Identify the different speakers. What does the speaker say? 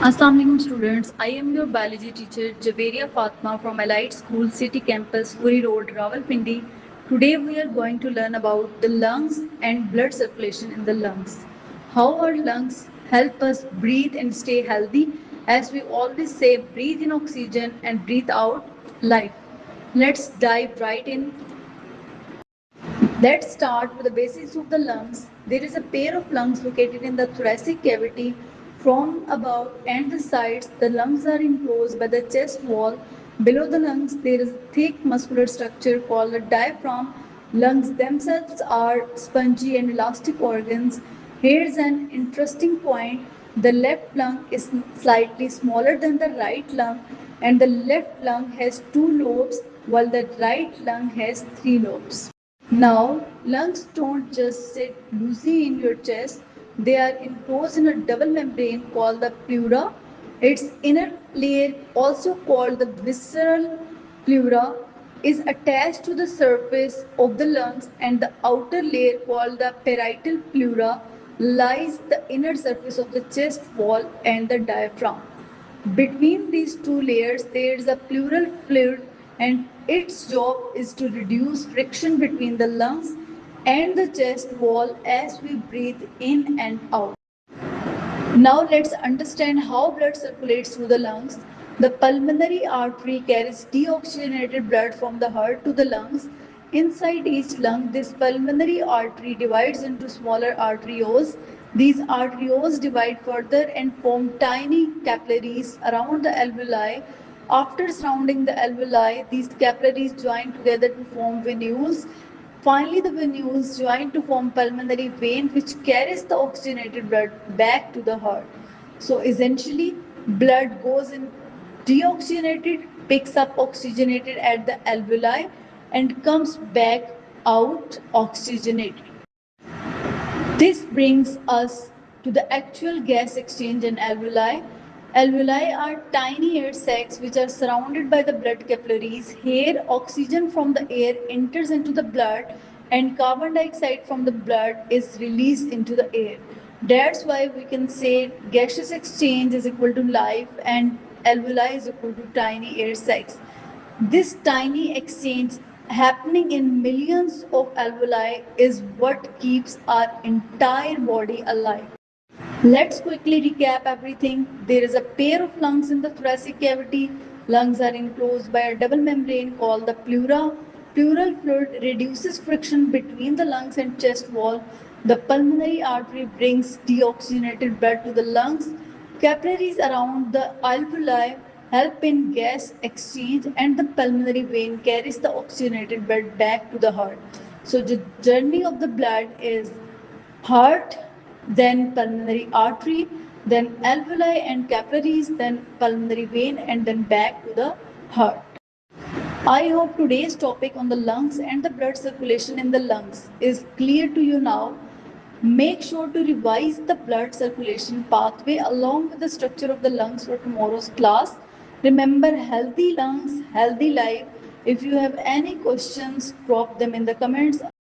Speaker 1: Assalamualaikum students, I am your biology teacher Javeria Fatma from Allied School City Campus, Puri Road, Rawalpindi. Today we are going to learn about the lungs and blood circulation in the lungs. How our lungs help us breathe and stay healthy, as we always say, breathe in oxygen and breathe out life. Let's dive right in. Let's start with the basics of the lungs. There is a pair of lungs located in the thoracic cavity. From above and the sides, the lungs are enclosed by the chest wall. Below the lungs, there is a thick muscular structure called the diaphragm. Lungs themselves are spongy and elastic organs. Here's an interesting point. The left lung is slightly smaller than the right lung, and the left lung has two lobes, while the right lung has three lobes. Now, lungs don't just sit loosely in your chest, they are enclosed in a double membrane called the pleura. Its inner layer, also called the visceral pleura, is attached to the surface of the lungs, and the outer layer, called the parietal pleura, lies the inner surface of the chest wall and the diaphragm. Between these two layers, there is a pleural fluid, and its job is to reduce friction between the lungs and the chest wall as we breathe in and out. Now let's understand how blood circulates through the lungs. The pulmonary artery carries deoxygenated blood from the heart to the lungs. Inside each lung, this pulmonary artery divides into smaller arterioles. These arterioles divide further and form tiny capillaries around the alveoli. After surrounding the alveoli, these capillaries join together to form venules. Finally, the venules join to form pulmonary vein, which carries the oxygenated blood back to the heart. So essentially, blood goes in deoxygenated, picks up oxygenated at the alveoli, and comes back out oxygenated. This brings us to the actual gas exchange in alveoli. Alveoli are tiny air sacs which are surrounded by the blood capillaries. Here, oxygen from the air enters into the blood and carbon dioxide from the blood is released into the air. That's why we can say gaseous exchange is equal to life and alveoli is equal to tiny air sacs. This tiny exchange happening in millions of alveoli is what keeps our entire body alive. Let's quickly recap everything. There is a pair of lungs in the thoracic cavity. Lungs are enclosed by a double membrane called the pleura. Pleural fluid reduces friction between the lungs and chest wall. The pulmonary artery brings deoxygenated blood to the lungs. Capillaries around the alveoli help in gas exchange, and the pulmonary vein carries the oxygenated blood back to the heart. So the journey of the blood is heart, then pulmonary artery, then alveoli and capillaries, then pulmonary vein, and then back to the heart. I hope today's topic on the lungs and the blood circulation in the lungs is clear to you now. Make sure to revise the blood circulation pathway along with the structure of the lungs for tomorrow's class. Remember, healthy lungs, healthy life. If you have any questions, drop them in the comments.